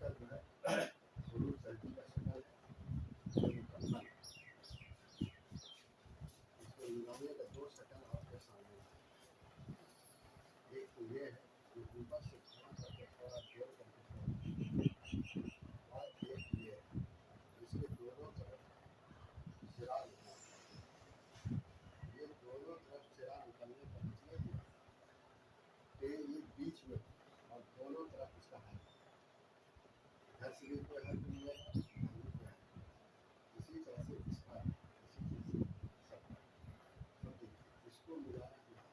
شکل جو ہے ضرور سردی کا شکل ہے جو مکمل ہے. اس کو ملانے کا دو شکل آپ کے سامنے ہے. ایک تو یہ ہے کہ اوپر سے تھوڑا سا تھوڑا جوڑ کر کے چھوڑ دیں. اور ایک یہ ہے جس کے دونوں طرف سرا نکلا ہے. یہ دونوں طرف سرا نکلنے کا مطلب یہ ہے کہ یہ بیچ میں اور دونوں طرف اس کا حل گھر سے بھی کوئی حل نہیں ہے گھر میں کوئی حل. اسی طرح سے اس کا اسی طرح سے سب کا سب دیکھیے اس کو ملانا یہاں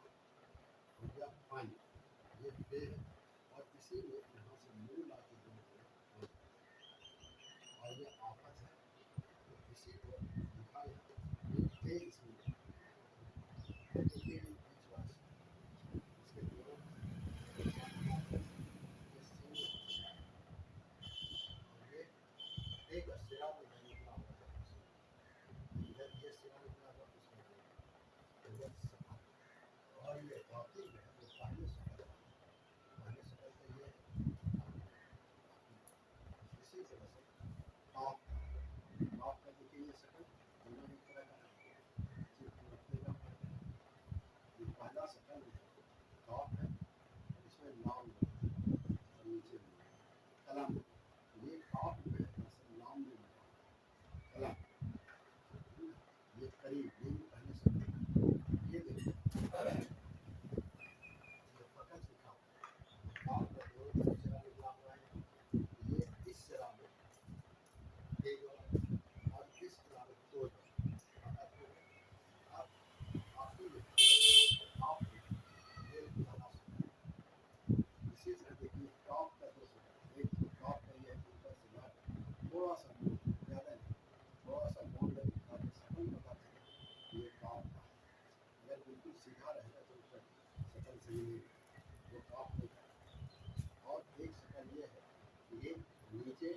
ہو گیا پانی. یہ بے ہے اور اسی میں یہاں سے منہ لا کے دو ہو اور یہ آفت ہے. تو اسی کو لکھا یہاں یہ بے اس میں لیکن یہ بیچ واس اس کے دونوں یہ سنگل اور یہ ایک سرا میں جو نکلا ہوا ہے اس میں ادھر یہ سرا نکلا ہوا اس میں ادھر سفر. اور یہ باقی جو ہے وہ پہلے شکل کا پہلے شکل کا یہ ہے. اسی طرح سے آپ کا دیکھیے یہ شکل دونوں ایک طرح کا ہے صرف نقطے کا فرق ہے. یہ پہلا شکل جو ہے کاف ہے اس میں لام اور نیچے قلم. یہ کاف جو ہے اصل لام میں ملا قلم. یہ قریب یہ بھی پہلے شکل ہے. یہ دیکھیے یہ فقط لکھا ہوا آپ کا دونوں طرف سرا نکلا ہوا ہے. یہ اس سرا میں ایک جوڑا اور اس سرا میں دو جوڑا فقط ہو گئے. اب آپ ہی دیکھیے آپ یہ پہلا شکل. اسی طرح دیکھیے ٹاپ کا دو شکل. ایک ٹاپ کا یہ ہے کہ اوپر سے لا تھوڑا سا موڑ زیادہ نہیں تھوڑا سا موڑ لیں تاکہ شکل پتہ چلے یہ ٹاپ کا ہے. اگر بالکل سیدھا رہے گا تو اس کا شکل صحیح نہیں رہے وہ ٹاپ نہیں ہے. اور ایک شکل یہ ہے کہ یہ نیچے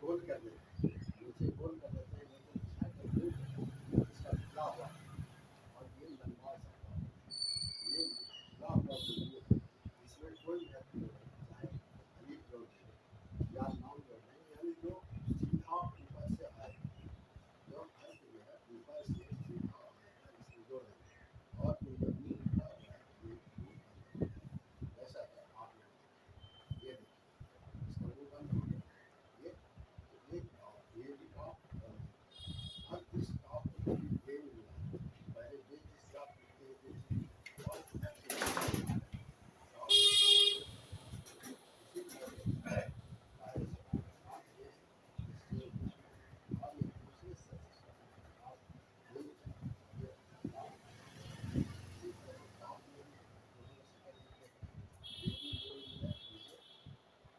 گول کر دیتے ہیں نیچے گول کر دیتے ہیں لیکن اس کا جو منہ ہے اس کا کھلا ہوا ہے اور یہ لمبا سا ہوا ہے. یہ کھلا ہوا جو منہ ہے اس میں کوئی بھی حرف جوڑ دیں چاہے الف جوڑ دیں یا لام جوڑ دیں یعنی جو سیدھا اوپر سے آئے جو حرف جو ہے اوپر سے سیدھا آئے گا اس میں جوڑ دیں. اور یہ جو منہ کھلا ہوا ہے یہ منہ بند ہو جائے گا جیسا کہ آپ یہاں دیکھیں. یہ دیکھیے اس کا منہ بند ہو گیا. یہ ایک ٹاپ یہ بھی ٹاپ اور اب اس ٹاپ کو کبھی بے میں ملا ہے. پہلے بے جس سے آپ لکھتے ہیں دیکھیے اور ادھر سے ٹاپ اسی طرح سے پہلے شکل کا کام یہ ہے کہ سیم ہے اور یہ دوسرے شکل کا کام یہ ہے یہ ٹاپ ہے. اسی طرح سے ٹاپ میں بھی دونوں شکل لکھتے ہیں. یہ بھی وہی ہے نیچے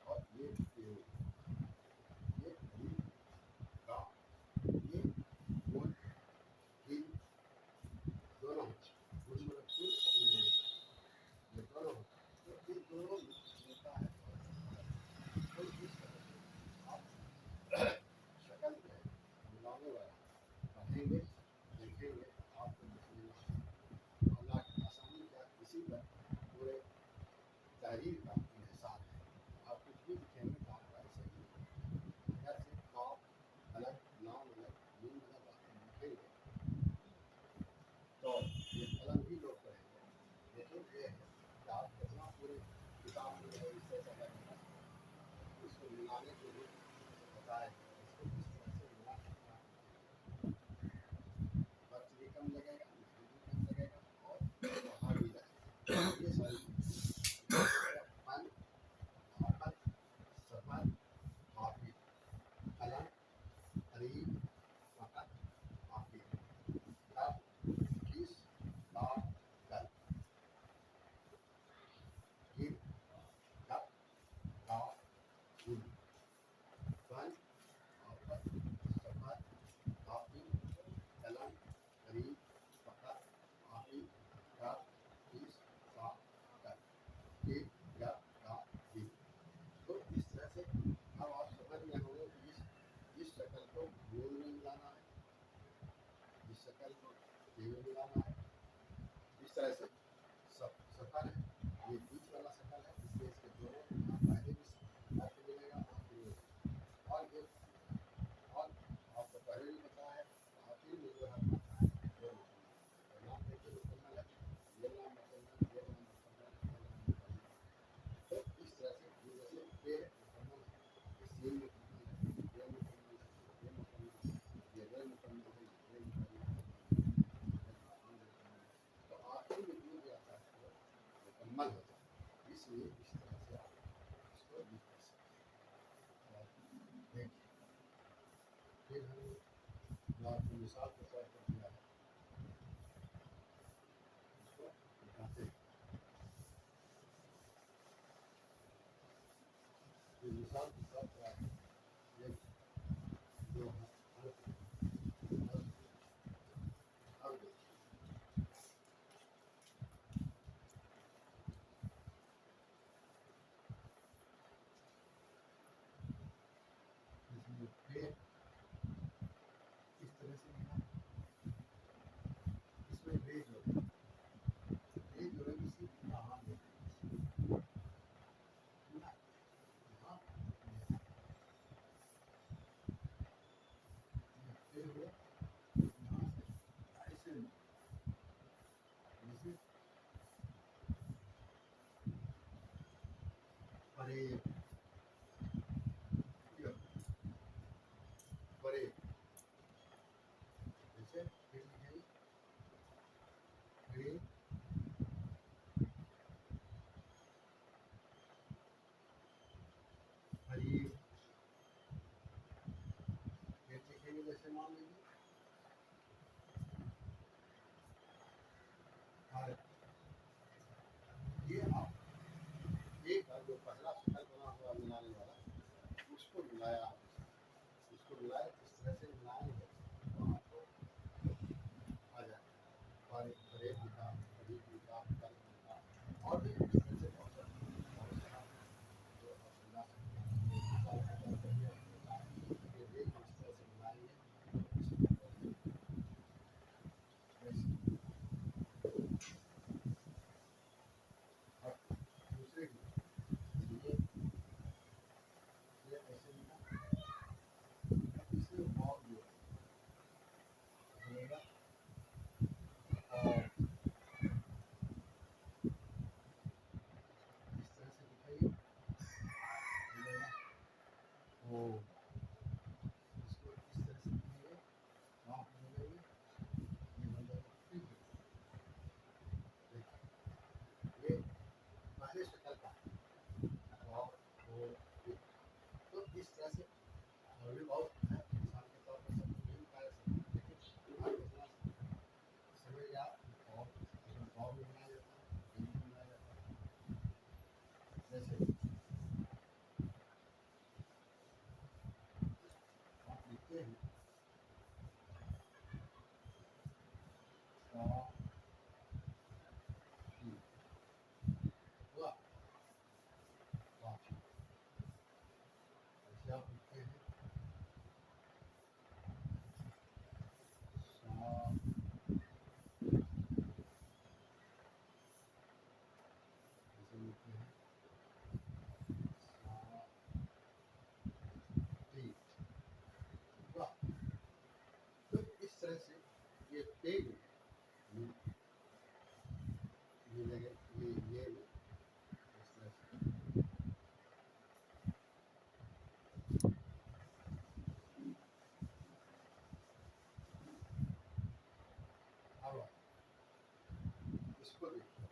اور یہ یہ قریب کا یہ گول تین دونوں ہوتا ہے. گول مطلب کل یہ دونوں ہوتا ہے. تو یہ دونوں ملتا ہے اور سکتا ہے. تو اس طرح سے آپ شکل جو ہے ملانے والا پڑھیں گے دیکھیں گے آپ کو لکھنے میں آسانی ہوگی. اللہ کی آسانی کیا اسی پر پورے تحریر کا انحصار ہے. آپ کچھ بھی لکھیں گے تو آپ کا ایسے ہی لکھیں گے. اگر صرف کاف الگ لام الگ میم الگ آپ لکھیں گے تو یہ قلم ہی لوگ پڑھیں گے. لیکن یہ ہے کہ آپ کتنا پورے کتاب میں جو ہے اس طرح سے اگر اس کو ملانے کے لیے بتایا گیا اس کو کس طرح سے ملا کر کے آپ لکھیں گے وقت بھی کم لگے گا محنت بھی کم لگے گا اور پڑھا بھی جائے گا. یہ ساری فن آفت سفر حافظ قلم قریب فقط حافظ رب کس بات کل گر گپ گا گل فن آفت سفر حافظ قلم قریب فقط حافظ رب کس بات کل گر گپ گا گل. تو اس طرح سے اب آپ سمجھ گئے ہوں گے کہ اس شکل کو گول میں ملانا ہے اس شکل کو یہ میں ملانا ہے. اس طرح سے سفر ہے یہ بیچ والا شکل ہے اس لیے اس کے دونوں یہاں پہلے بھی حرف ملے گا اور یہ مکمل ہے، یہ مکمل ہے، یہ مکمل ہے، یہ غیر مکمل ہے، یہ غیر مکمل ہے، تو آخر میں جو بھی آتا ہے وہ مکمل ہوتا ہے، اس لیے اس طرح سے آپ اس کو لکھ کر سکتے ہیں۔ دیکھیے پھر ہم نے جو آپ کو مثال کے طور پر دیا ہے اس کو بتاتے ہیں۔ مثال کے طور پر آپ جو اس طرح سے لکھا، اس میں ریج ہوگا، ریج ہوگا کسی کہاں میں پھر ہوا یہاں سے ایسے جیسے پرے پرے جیسے پھر لکھیں گرے قریب، پھر لکھیں گے جیسے مان لیجیے یہ آپ ایک جو پہلا شکل بنا ہوا ملانے والا اس کو ملایا، اس کو ملایا اس طرح سے ملائیں گے تو آپ کو آ جائے گا، اور قریب لکھا، قریب لکھا، قریب لکھا، اور بھی اس طرح سے بہت سارا جو آپ ملا سکتے ہیں۔ مثال کے طور پر یہ آپ بتائیں کہ ریل اس طرح سے ملائیں گے ایسے، اور دوسرے کی یہ ایسے لکھا، اس میں واؤ جو بنے گا اور اس طرح سے لکھائیے بنے گا وہ، اس کو اس طرح سے لکھیں گے واؤ بن جائے گی، یہ بن جائے گا ٹھیک ہے۔ یہ پہلے شکل کا واؤ وہ، تو اس طرح سے اور بھی بہت ہے، مثال کے طور پر سب کو نہیں بتایا سکتے، لیکن آپ اتنا سمجھ گیا اور واؤ بھی بنایا جاتا ہے، بھی بنایا جاتا ہے، جیسے آپ لکھتے ہیں ہوا واقعی، ایسے آپ لکھتے ہیں ایسے لکھتے ہیں ہوا، تو اس طرح سے یہ تیل یہ لگے یہ اس طرح سے اب اس کو دیکھیے،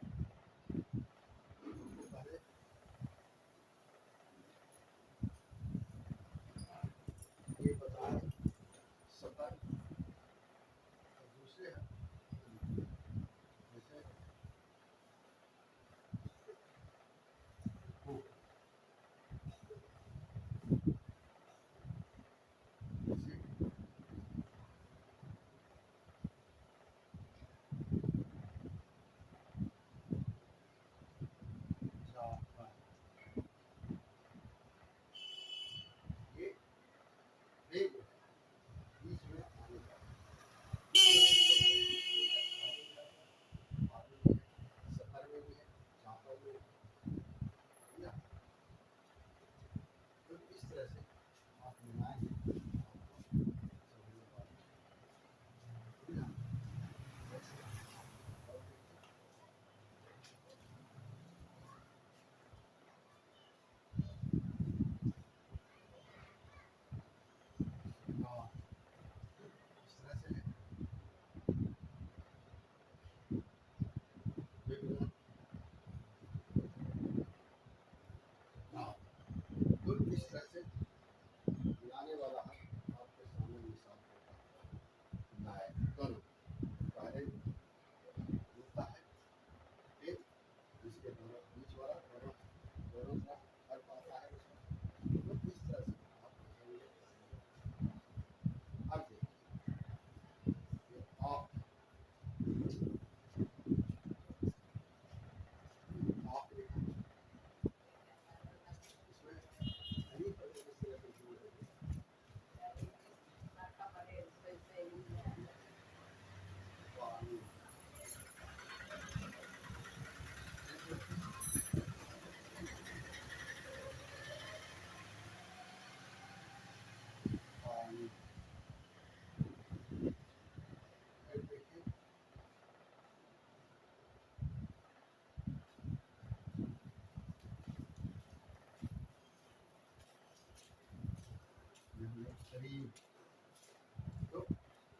پہلے یہ بتایا سفر اور دوسرے جیسے کو جیسے جعفر، یہ ایک بیچ میں آنے کا سفر میں بھی ہے، جعفر میں بھی ہے، تو اس طرح سے آپ ملائیں گے करीब। तो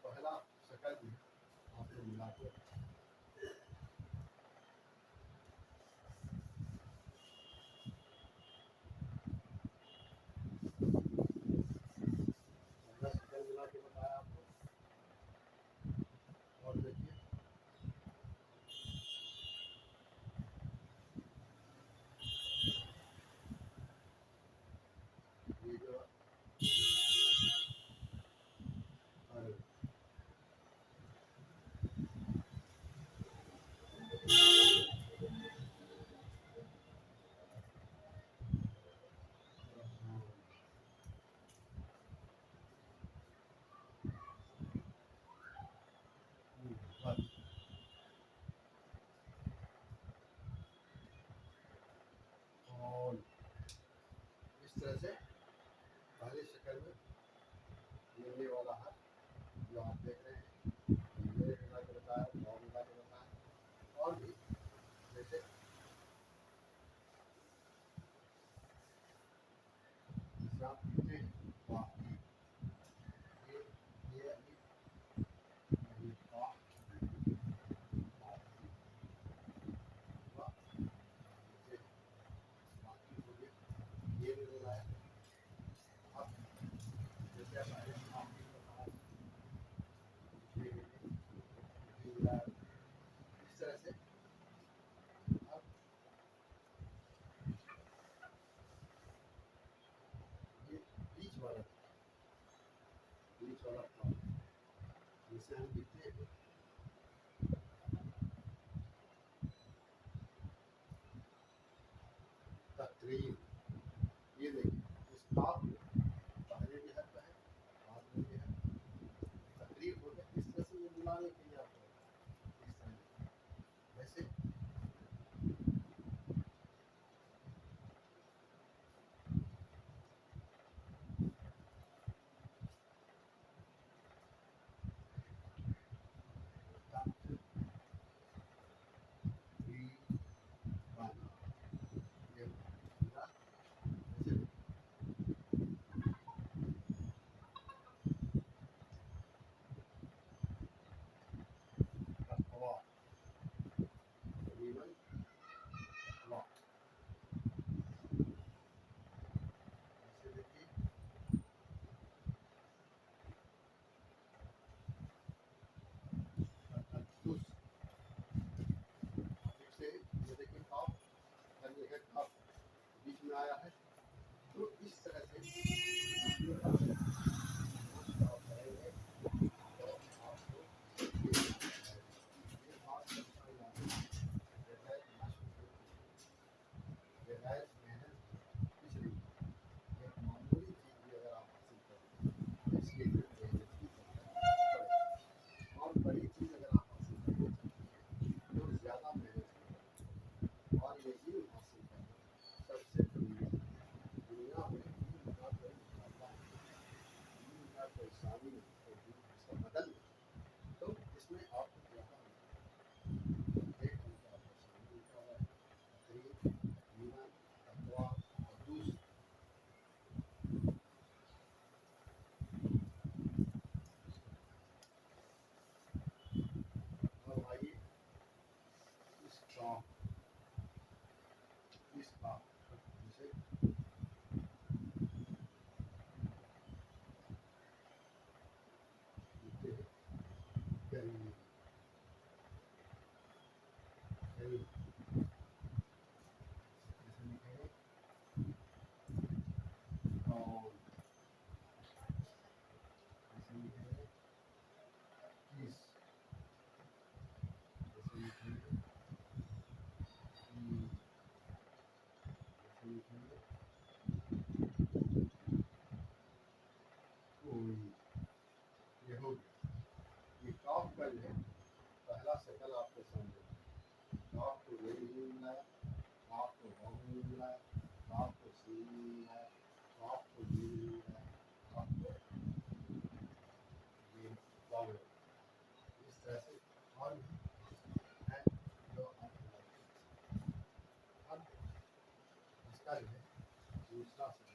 पहला शक्ल भी आपको मिला के पहला शक्ल मिला के बताया आपको। और देखिए ये जो और बस और इस तरह से पहले शक्ल में मिलने वाला है जो आप देख रहे हैं। मेरे मिला के बताया, और मिला के बताया, और भी जैसे जैसे आप पीते हैं तो आपकी ये अभी अभी हुआ, ये बाकी हो गया, ये भी मिलाया। अब जैसे हमारे आपने बताया ये मिलाया, इस तरह से अब ये बीच वाला था जिसे हम लिखते हैं तकरीर। ये देखिए इस काफ में पहले भी हर्फ है, बाद में भी है, तकरीर हो गया। इस तरह से ये मिलाने के लिए आपको इस तरह वैसे बीच में आया है। तो इस तरह से आप करेंगे तो आपको ये बात समझ में आएगी। बगैर मेहनत कुछ नहीं। एक मामूली चीज़ भी अगर आप हासिल करें तो इसके लिए मेहनत की ज़रूरत पड़ेगी। और बड़ी चीज़ अगर आप हासिल करना चाहते हैं तो ज़्यादा मेहनत करें। और यही हासिल करना सबसे ज़रूरी है। दुनिया में दीन का कोई मुकाबला नहीं, दीन का कोई सानी नहीं, कोई दीन उसका बदल नहीं। तो इसमें आपको ज़्यादा एक घंटा आपको सामने लिखा हुआ है तकरीर, ईमान, तकवा और दूसरा। और आइए इस काम जिसे लिखते हैं करीम करीम, जैसे लिखेंगे कौन, जैसे लिखेंगे किस, जैसे लिखेंगे जैसे लिखेंगे कोई। ये हो गया। ये काफ का जो है पहला शक्ल आपके सामने। काफ को ये नहीं मिलाया, काफ को वाव नहीं मिलाया, काफ को सीन नहीं मिलाया, काफ को ये नहीं मिलाया, काफ को ये वाव। इस तरह से और भी है जो आप मिलाते हैं। अब इसका जो है दूसरा शक्ल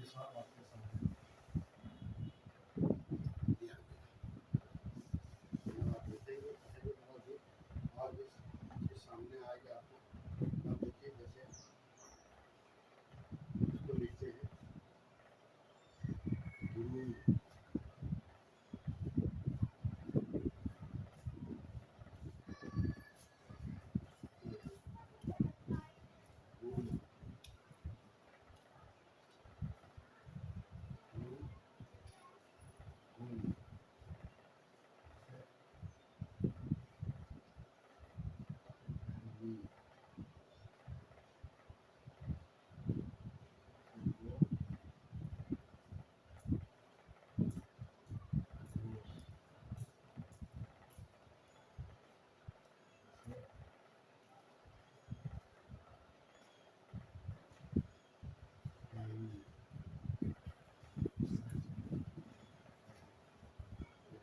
साथ आपके सामने दिया गया। आप देखेंगे पहले और भी चीज़ सामने आएगा आपको। अब देखिए जैसे इसको लिखते हैं गुरु।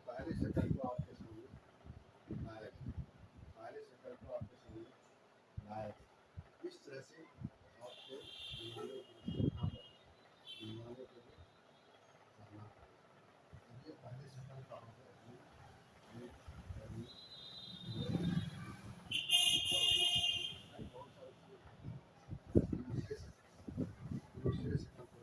पहले शक्ल को आपके सामने लाया पहले शक्ल को आपके सामने लाया इस तरह से आपको दिलवाने के लिए करना ये पहले शक्ल का हो गया। बहुत सारी दूसरे शक्ल को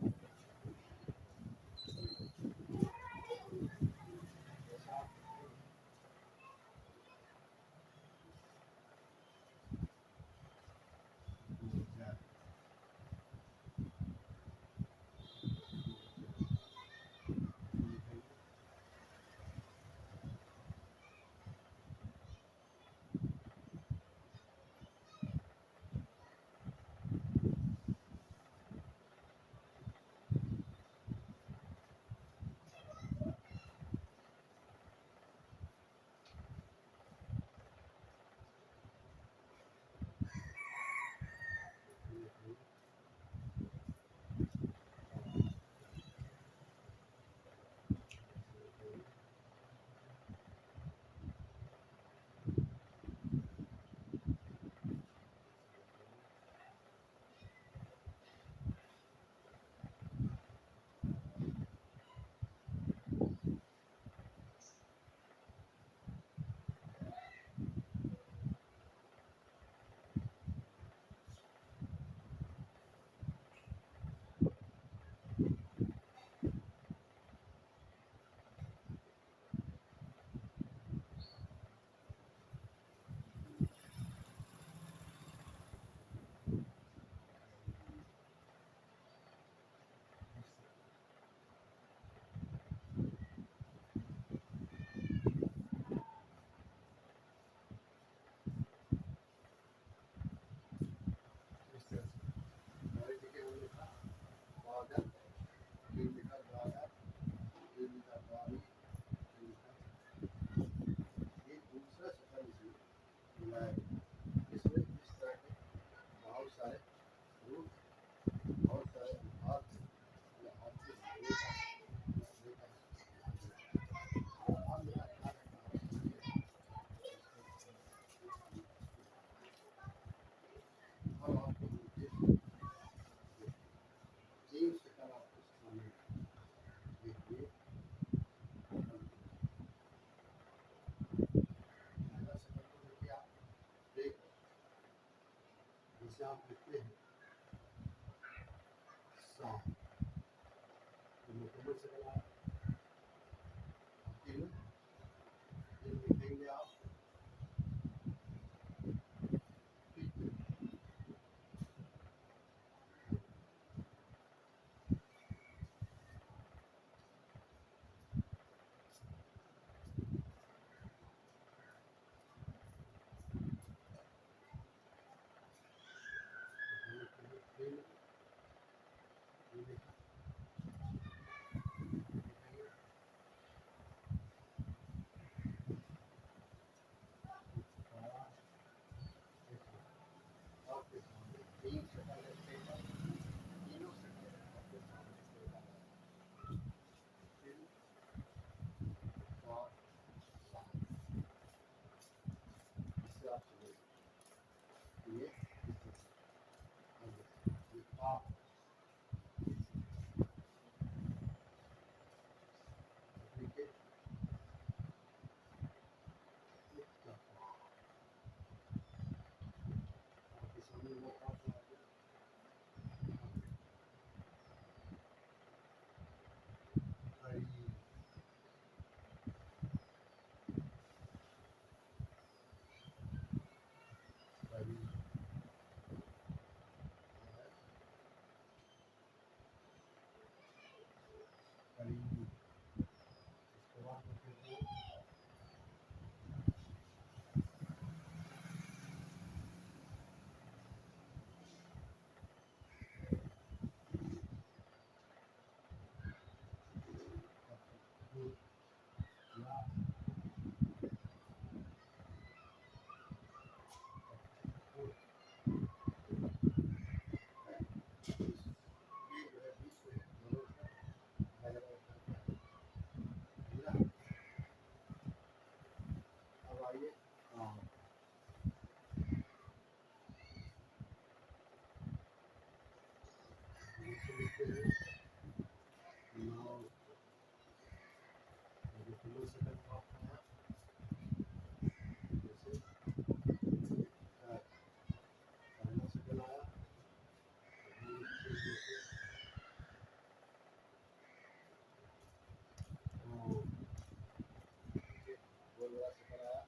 इस तरह से हमारे जगह हमने लिखा बादल ये लिखा बादल ये लिखा बारी ये लिखा ये दूसरा शक्ल इसमें मिलाया गया। इसमें इस तरह के बहुत सारे रूप बहुत सारे हाथ या हाथ के अब आपको तीन शक्ल आपके सामने देखिए। पहला शक्ल को देखिए आप देख जिसे आप लिखते हैं साफ तो मुकम्मल शक्ल आप तीन लिखेंगे आप आपके सामने तीन शक्ल रखते हैं तीनों शक्ल आपके सामने तीन और सात इससे आप चलेंगे ये आप हाँ नीचे लिखते हैं नाउ किलो सेकंड ऑफ है जैसे पहला सेकंड आया जैसे वो बड़ा सेकंड आया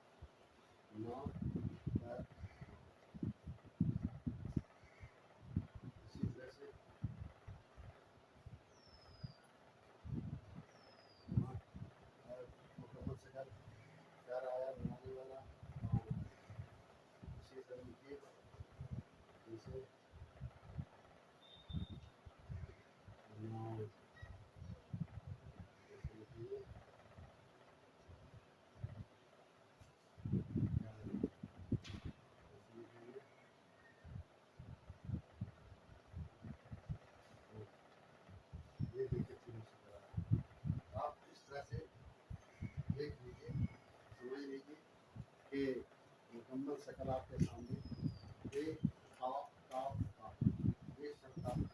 नौ इसी तरह से मुकम्मल सेकंड चार आया बनाने वाला और इसी तरह लिखिए जैसे नौ जैसे लिखिए ये देखिए तीनों से करा आप इस तरह से देख लीजिए समझ लीजिए कि मुकम्मल शक्ल आपके सामने ये आप ये शब्द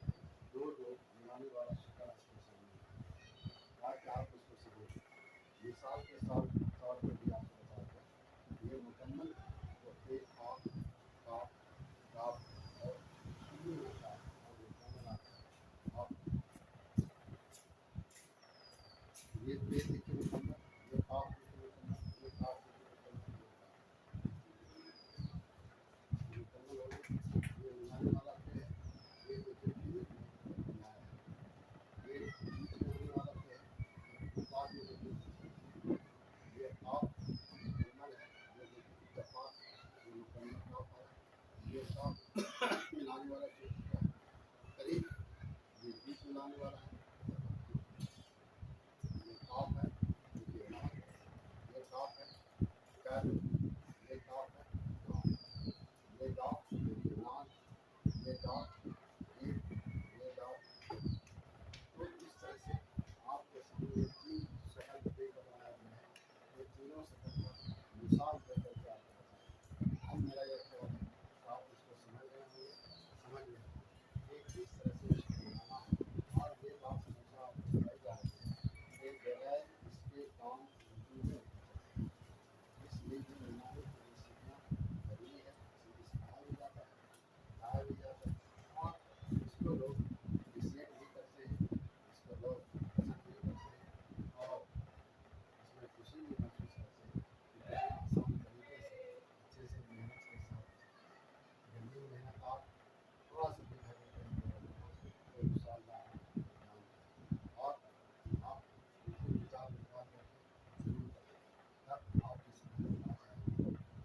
दो बनाने वाला शक्ल आपके सामने ताकि आप उसको समझें मिसाल के तौर पर भी आपको बताता हूँ ये मुकम्मल तो एक आप और शुरू होता है और मुकम्मल आता है आप ये देखिए मुकम्मल ये आप देखिए मुकम्मल ये आप देखिए मुकम्मल मुकम्मल हो गई ये बनाने वाला क्या है ये देखिए फिर बनाया है ये बीच में होने वाला क्या है बाद में देखिए ये आप मुकम्मल है ये देखिए दफा ये मुकम्मल आप आया ये आप मिलाने वाला क्या है करीब ये बीच मिलाने वाला है ये आप है ये नाम ये आप है कर ये आप है ये आप ये नाम ये आप ये आप तो इस तरह से आपके सामने तीन शक्ल पे बनाया गया है ये तीनों शक्ल का मिसाल देकर के आपको बताया अब मेरा यह ख्याल है आप इसको समझ रहे होंगे समझ गए कि किस तरह से इसको बनाना है और ये बात हमेशा आपको बताई जा रही है कि बगैर इसके काम बिल्कुल नहीं इसलिए भी बनाने के लिए सीखना ज़रूरी है इसे सिखाया भी जाता है सिखाया भी जाता है और इसको लोग अप्रिशिएट भी करते हैं इसको लोग पसंद भी करते हैं और इसमें खुशी भी महसूस करते हैं कि आसान तरीके से अच्छे से मेहनत के साथ जल्दी मेहनत आप थोड़ा सा भी घर में करेंगे तो इंशाअल्लाह आप काम और आप बिल्कुल विचार विचार करके जरूर करें तब आपकी समझ में आ जाएगी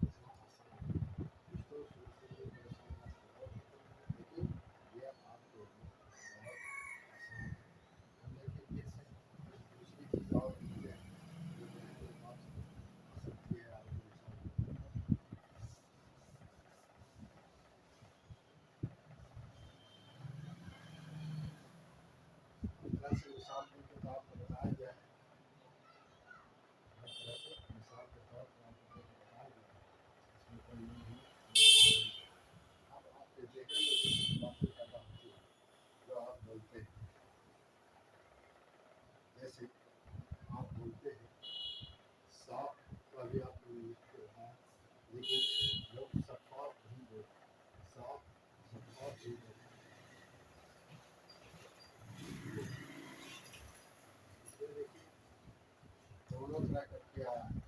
इतना आसान है कुछ तो शुरू से ये परेशानियाँ बहुत होती हैं लेकिन ये आपके लिए बहुत आसान है हम देखिए कैसे दूसरी चीज़ और भी है जो मेरे पास आ सकती है आपके तरह से मिसाल देकर तो आपको बताया गया है हर तरह से मिसाल के तौर पर आपको देकर बताया गया है इसमें कोई नहीं अब आपके देखेंगे जो बातें पैदा होती है जो आप बोलते हैं जैसे आप बोलते हैं साफ का भी आप लिखते हैं लेकिन लोग शफाफ नहीं बोलते साफ शफाफ नहीं बोलते इसमें देखिए दोनों तरह करके आया है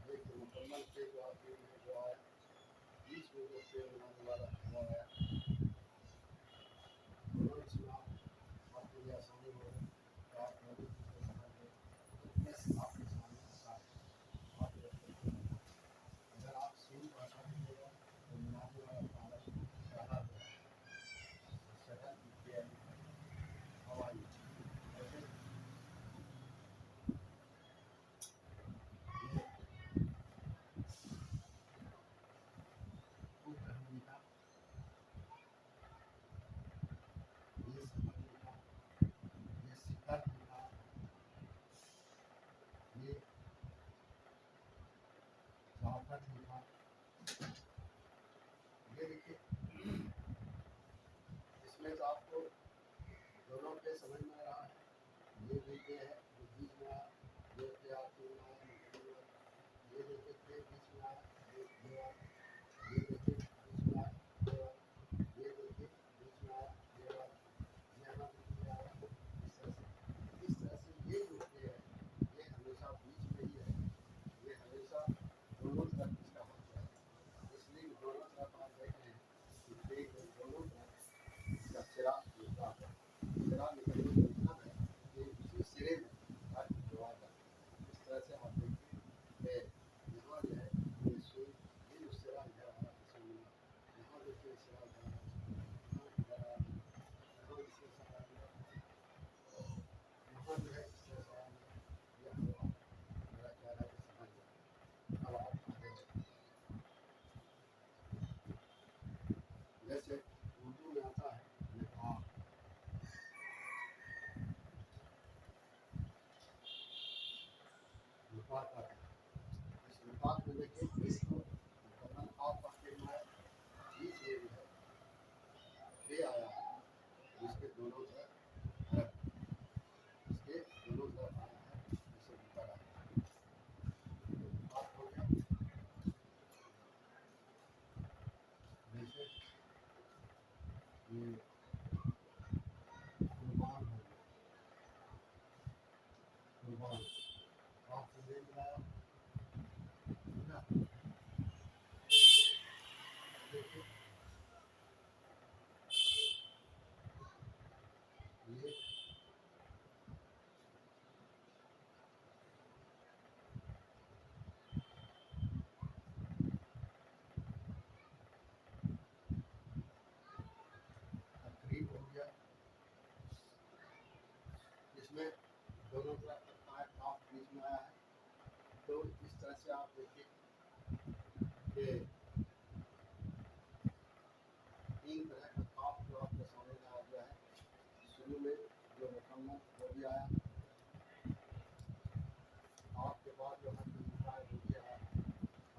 एक मुकम्मल पे जो आखिर में जो आया बीच में जो पेड़ बनाने वाला वो आया दोनों इसमें आपके लिए आसानी हो रही तो आप लोग इसको समझ गए फिटनेस आपके सामने आता है आप लोग अगर आप सेम भाषा लिखेगा तो मिलाने वाला पहला हो जाएगा है ये कुर्बान हो गया, कुर्बान आपसे ले मिलाया ना, देखिए ये तकरीब हो गया, इसमें दोनों तरफ का काफ बीच में आया है। तो इस तरह से आप देखिए कि तीन तरह का काफ जो आपके सामने आ गया है। शुरू में जो मुकम्मल वो भी आया, आपके बाद जो हर मिलता है वो भी आया,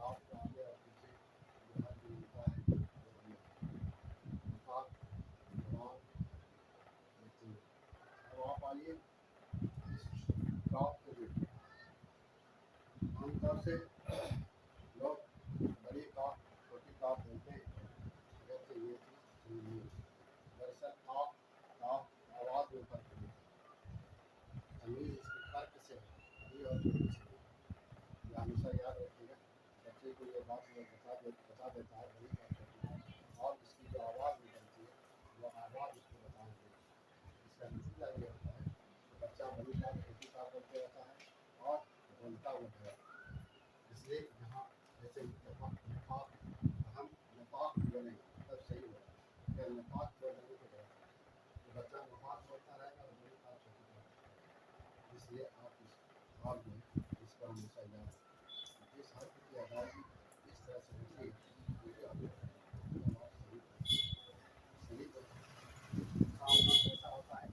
आपके आगे और पीछे जो हर मिलता है वो भी आया। काफ जवान ये अब आप आइए इस काफ को देखिए। आमतौर से लोग बड़ी काफ छोटी काफ बोलते हैं, जैसे ये चीज़ सुनी है। दरअसल काफ काफ आवाज़ में फर्क नहीं है, तमीज़ इसके फर्क से है, बड़ी और छोटी से। ये हमेशा याद रखिएगा। बच्चे को ये बात मैं बता देता है बड़ी बात छोटी है, और इसकी जो आवाज़ निकलती है वो आवाज़ उसको बताएंगे। इसका नतीजा ये होता है कि बच्चा बड़ी बात छोटी बात बोलते रहता है और बोलता हुआ है। इसलिए यहाँ जैसे नफाक हम नफाक बोलेंगे तब सही होगा, अगर नफाक बोलेंगे तो गलत है। तो बच्चा नफाक बोलता रहेगा और बड़ी बात छोटी बात बोलता। इसलिए आप इस बात में इसका हमेशा याद रखें। जिस हर्फ की अदायगी इस तरह से होती है मुझे आप सही तो सामना ऐसा होता है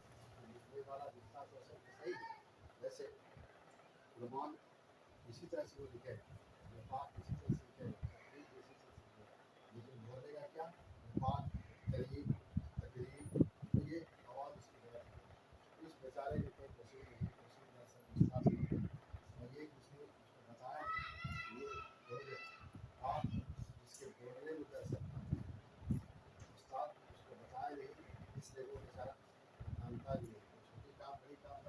लिखने वाला लिखता तो सही है, वैसे रुमान इसी तरह से वो लिखेगा, नफाक इसी तरह से लिखेगा, तकरीब इसी तरह से लिखेगा, लेकिन बोलेगा क्या नफाक तकरीब तकरीब, तो ये आवाज़ उसकी गलत है। उस बेचारे ने कोई कसूर नहीं, कसूर दरअसल उस्ताद की है, और ये उसने उसको बताया ये बोले आप जिसके बोलने में दरअसल उस्ताद उसको बताया नहीं, इसलिए वो बेचारा जानता भी नहीं। छोटी काम बड़ी काम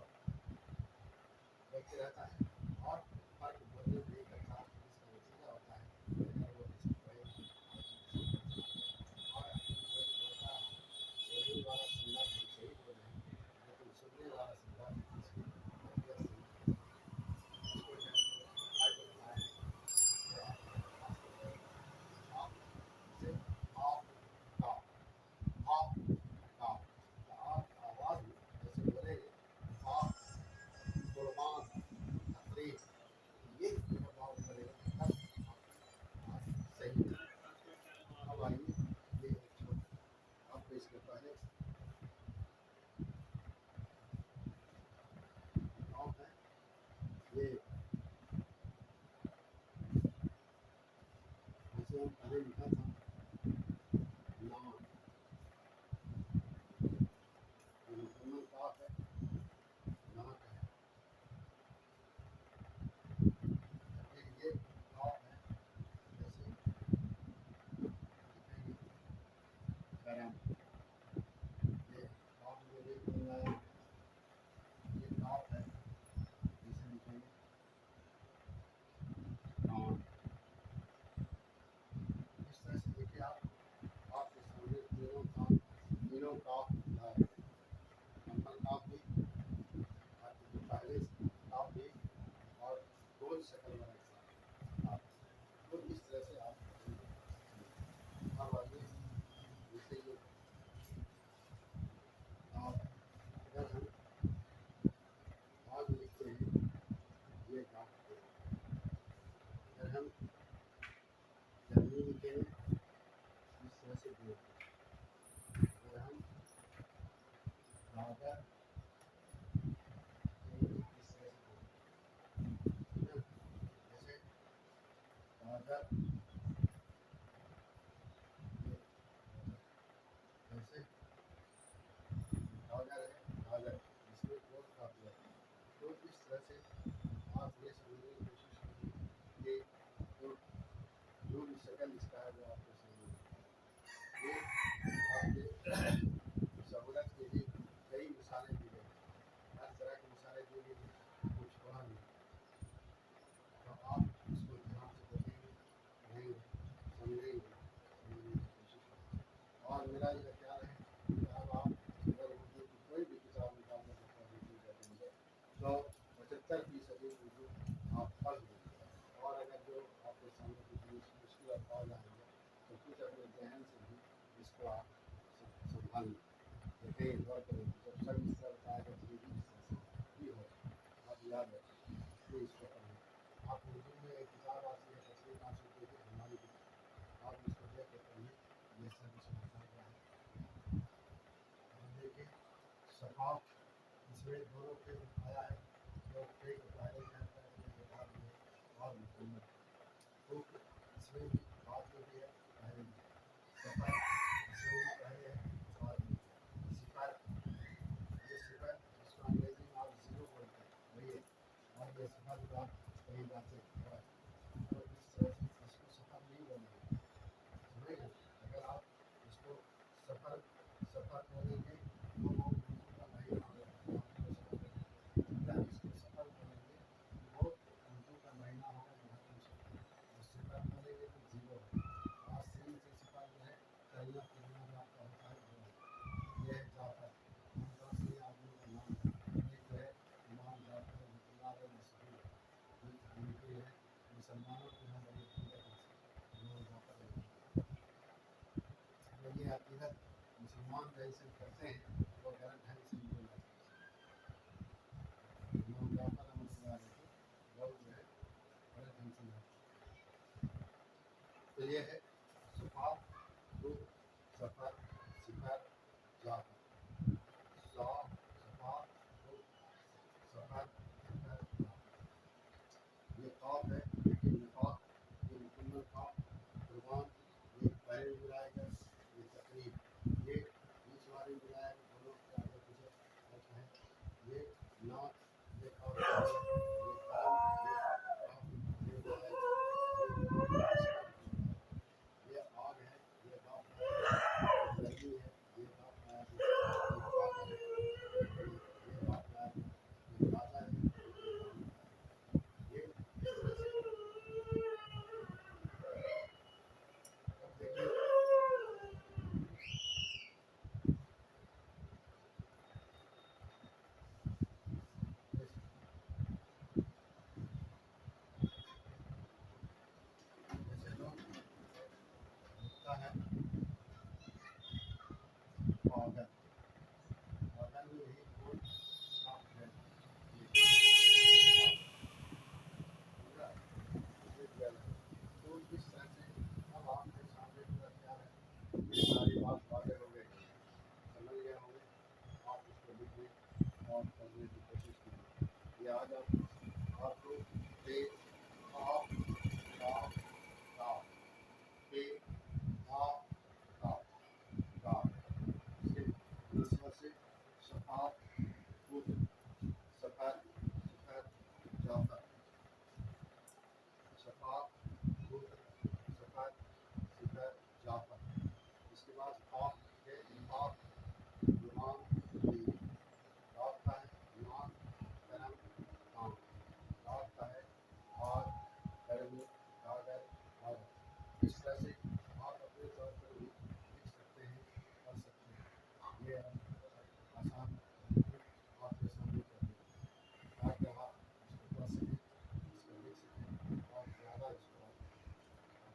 देखते रहता है और फर्क बोलने में नहीं करता, इसका नतीजा होता है अगर वो किसी और कोई बोलता है बोलने वाला सुनना हम सही बोल रहे हैं, लेकिन सुनने वाला सुनना इसकी तबीयत सही इसको फर्क होता है। इसको आप से आप का आप आवाज़ में जैसे बोलेंगे आप कुर्बान तकरीब ये जब आप करेंगे तब सही है। अब आइए ये आपको इसके पहले नाम है ये, जैसे हम पहले लिखा था नाम, ये मुकम्मल काफ है, नाक है, फिर ये काफ है, जैसे लिखेंगे करम, ये काफ में भी बनाया, ये काफ है, जैसे लिखेंगे कान। इस तरह से देखिए आप आपके सामने तीनों काफ लाए, मुकम्मल काफ भी आपके जो पहले काफ भी और गोल शक्ल वाला काफ। तो इस तरह से आप अब आइए जैसे ये आप अगर हम आज लिखते हैं ये काफ, अगर हम जर्नी लिखेंगे इस तरह से बोलते हैं, अगर हम रागर लिखेंगे इस तरह से बोलते हैं, जैसे रागर ये जैसे रागर है रागर इसमें कोट काफी है। तो इस तरह से आप ये समझने की कोशिश कीजिए कि जो जो भी शक्ल इसका है वो आपको मेरा ये ख्याल है कि अब आप अगर उर्दू की कोई भी किताब निकालने की कोशिश करेंगे तो 75% उर्दू आप पढ़ लेंगे, और अगर जो आपके सामने कुछ मुश्किल अल्फाज आएंगे तो कुछ अपने जहन से भी इसको आप संभाल लें। कहीं गौर करें, जब सब इस तरह बताएगा तो ये भी इस तरह से ही हो, आप याद रखें कि इसको पढ़ें। आप उर्दू में एक किताब आती है तस्वीर नासिर की हमारी किताब, आप इसको देख के पढ़िए, ये सब इसमें बताया गया है। और देखिए सफा इसमें दोनों के आया है, तो एक पहले क्या होता है कि बाद में और मुकम्मल, तो इसमें भी बाद में भी है पहले भी सफा, इसमें भी पहले है बाद में सिफर, ये सिफर जिसको अंग्रेजी में आप जीरो बोलते हैं वही है, और ये सफर जो आप कहीं जाते हैं तो इस तरह से इसको सफर नहीं बोलेंगे, समझेंगे। अगर आप इसको सफर सफर बोलेंगे तो वो उर्दू का नहीं होगा, इसको सफर बोलेंगे वो उर्दू का महीना होगा महत्व से, और सिफर बोलेंगे तो जीरो होगा। आज सीन से सिफर जो है चलना फिरना जो आपका होता है वो है। ये है जाफर, उनका से आदमी का नाम है, एक जो है इमाम जाफर रहमतुल्लाह अलैह मशहूर है, उनकी है मुसलमानों की यहाँ बड़ी अकीदत है इमाम जाफर रहमतुल्लाह। तो ये अकीदत मुसलमान जैसे करते हैं वो गलत ढंग से नहीं जाते, इमाम जाफर रहमतुल्लाह अलैह को लोग जो है गलत ढंग से जाते। तो ये है सफा दो सफर सिफर जाफर, सौ सफा दो सफर सिफर जाफर। ये काफ है, लेकिन निफाक ये मुकम्मल काफ, कुर्बान ये पहले बुलाएगा, ये तकरीब ये बीच वाले बुलाएगा, दोनों के आगे पीछे होता है, ये नाक ये काफ ये कान ये बुलाएगा, ये आग है ये काफ है, ये गर्मी है ये काफ है, ये पागल है ये काफ है, ये ताज़ा है ये इस तरह से। अब देखिए जैसे लोग लिखता है पागल, पागल में यही कोई काफ है, ये पूरा ये दिया है। तो इस तरह से अब आपके सामने पूरा क्या है, ये सारी बात वाज़ेह हो गई, समझ गए होंगे। आप इसको लिखिए और करने की कोशिश कीजिए। ये आज आपको पे आप काफ काफ पे आप काफ काफ इसके नस्बत से शफात खुद सफर सफर जाफर, शफात खुद सफर सिफर जाफर। इसके बाद आप के निफाक गुमान दी, रात का है नाक गरम काम, रात का है आग गर्मी कागज और इस तरह से आप अपने तौर पर भी लिख सकते हैं, पढ़ सकते हैं। ये आसान तरीके आपके सामने कर दिए ताकि आप इसको पढ़ सकें, इसको लिख सकें, और ज़्यादा इसको आप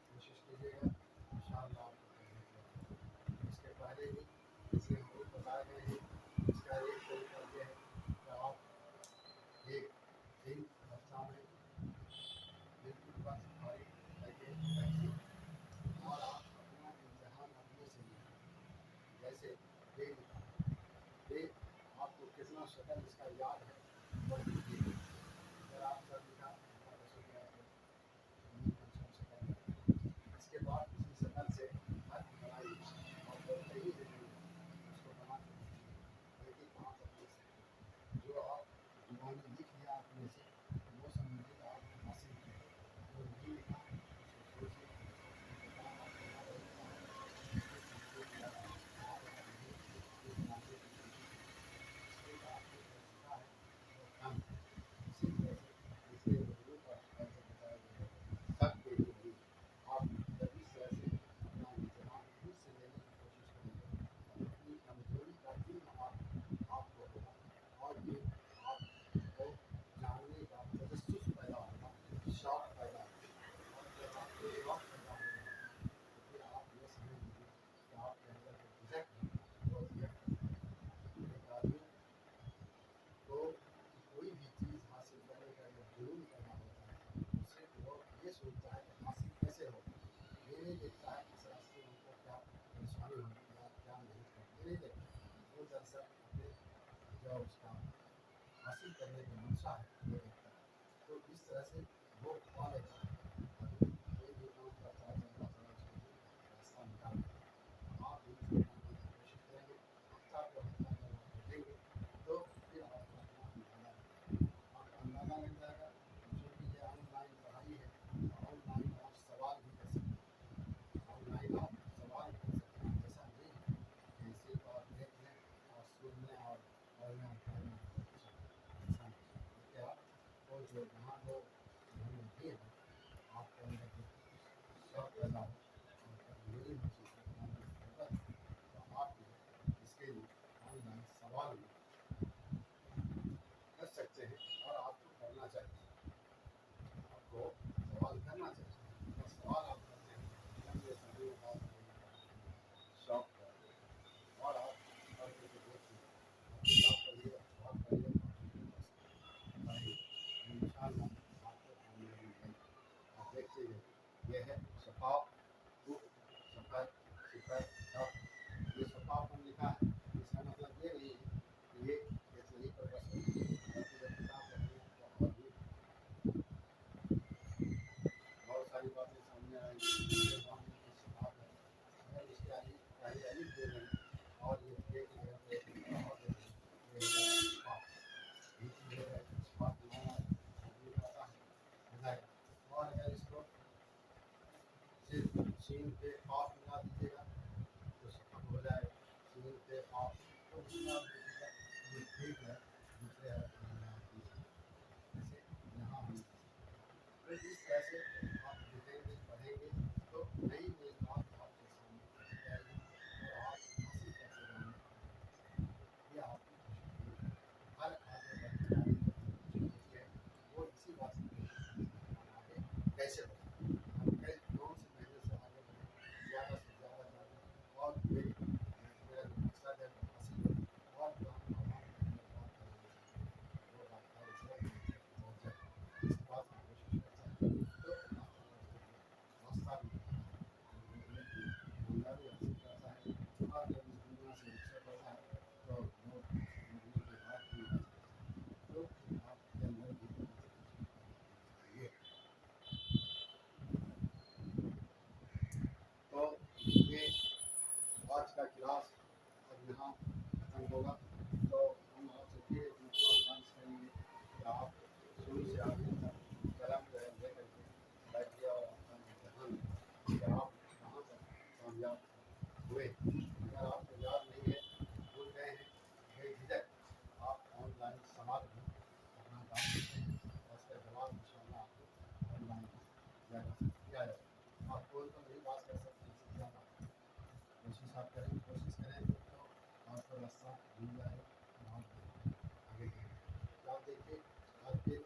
कोशिश कीजिएगा, इंशाअल्लाह आपको करने की। इसके पहले भी इसे हम लोग बताए गए हैं। इसका एक तरीका ये है कि आप एक दिन हफ्ता में बिल्कुल वक्त फारिग करके रखिए, और आप अपना इम्तहान अपने से लीजिए। जैसे बे लिखा बे, आपको कितना शक्ल इसका याद है वो लीजिए। अगर आप सब लिखा बहुत अच्छा गया तो उम्मीद हम सब शक्ल है। इसके बाद उसी शक्ल से हर बनाइए और बोलते ही रहेंगे, उसको बनाते रहिए, देखिए कहाँ तक लिख सकते हैं। जो आप जुबानी लिख लिया अपने से वो समझिए आप हासिल किए, जो नहीं लिखा उसको सोचिए, उसको काम आपको याद रहता है, उसको सीखिए कि आप अगर नहीं इस नाते की कोशिश करें। इसके आपको जो सीखा है वो कम है, सकता है इस रास्ते में उनको क्या परेशानी होगी या क्या नहीं नहीं देखता, वो दरअसल अपने जो उसका हासिल करने की मंशा है वो देखता है। तो इस तरह से वो पा लेता है, आदमी कोई भी काम करता है तो अल्लाह ताला उसके लिए रास्ता निकाल देता है। आप भी इस तरह की कोशिश करेंगे, हफ्ता पे हफ्ता जब आप देखेंगे तो फिर आपको अपना अंदाज़ा लग जाएगा। चूँकि ये ऑनलाइन पढ़ाई है तो ऑनलाइन आप सवाल भी कर सकते हैं, ऑनलाइन आप सवाल कर सकते हैं। ऐसा नहीं है कि सिर्फ आप देख लें और सुन लें और पढ़ना पढ़ना ऐसा नहीं। क्योंकि आपको जो जहाँ जो घर में भी है आपके अंदर जो शौक पैदा हो और मेरी महसूस करना की ज़रूरत है तो आप जो है इसके लिए ऑनलाइन सवाल भी कर सकते हैं और आपको करना चाहिए। आपको सवाल करना चाहिए और सवाल आप करते हैं लंबे समय बाद शौक करते हैं और आप पढ़ के देखिए, किताब पढ़िए, अखबार पढ़िए, पढ़िए, इंशाअल्लाह आपको कामयाबी मिलेगी। आप देखते जाइए, ये है शफाफ बुक, सफ़र सिफर डॉट। ये शफाफ हम लिखा है, इसका मतलब ये नहीं है कि ये यही पर बस नहीं है, बल्कि जब किताब पढ़ेंगे तो और भी बहुत सारी बातें सामने आएंगी। ये मामले की शफाफ है, अगर इसके आगे पहले अलिफ दे दें और ये एक की जगह पे एक और दे दें, ये हो जाएगा शफाफ। ये चीज़ है शफाफ बनाना आदमी को आता है, बताएगा। और अगर इसको सिर्फ शीन पे ऑफ मिला दीजिएगा तो सफल हो जाएगा। शीन पे ऑफ तो मिला दीजिएगा, ये ठीक है। दूसरे जैसे यहाँ हम तो इस तरह से आप लिखेंगे पढ़ेंगे तो नई नई बात आपके सामने आती जाएगी और आप हासिल कैसे जाएंगे ये आपकी कोशिश होगी। हर आगे बढ़ने वाली जो कोशिश होती है वो इसी बात की कोशिश करती है कि हम आगे कैसे बढ़ें, हम कौन सी मेहनत से आगे बढ़ें, ज़्यादा से ज़्यादा जाने और मेरा जो मकसद है वो हासिल हो और जो हम भगवान के अंदर बात करना चाहते हैं वो बात हर जगह पहुँच जाए। इस बात की कोशिश करता है तो अल्लाह ताला उसके लिए रास्ता भी देता है, मिलने की कामयाबी हासिल करता है। और जब इस दुनिया से रुखसत होता है तो मौत मरने के बाद भी याद करता है। तो आपके अंदर भी कुछ पैदा होना चाहिए। तो ये आज का क्लास अब यहाँ खत्म होगा। तो हम आपसे फिर एक मसला लंच करेंगे कि आप शुरू से आखिर तक कलम जो है ले करके बैठिए और अपना इम्तहान दें कि आप कहाँ तक कामयाब हुए। अगर आपको याद नहीं है, भूल गए हैं, बेझिझक आप ऑनलाइन सवाल भी अपना काम करते हैं और उसका जवाब इंशाअल्लाह आपको ऑनलाइन दिया जाएगा। आप कॉल पर नहीं बात कर सकते हैं, इससे ज़्यादा कोशिश आप करें, कोशिश करेंगे तो आपको रास्ता मिल जाएगा और आप आगे बढ़ेंगे। तो आप देखिए आज फिर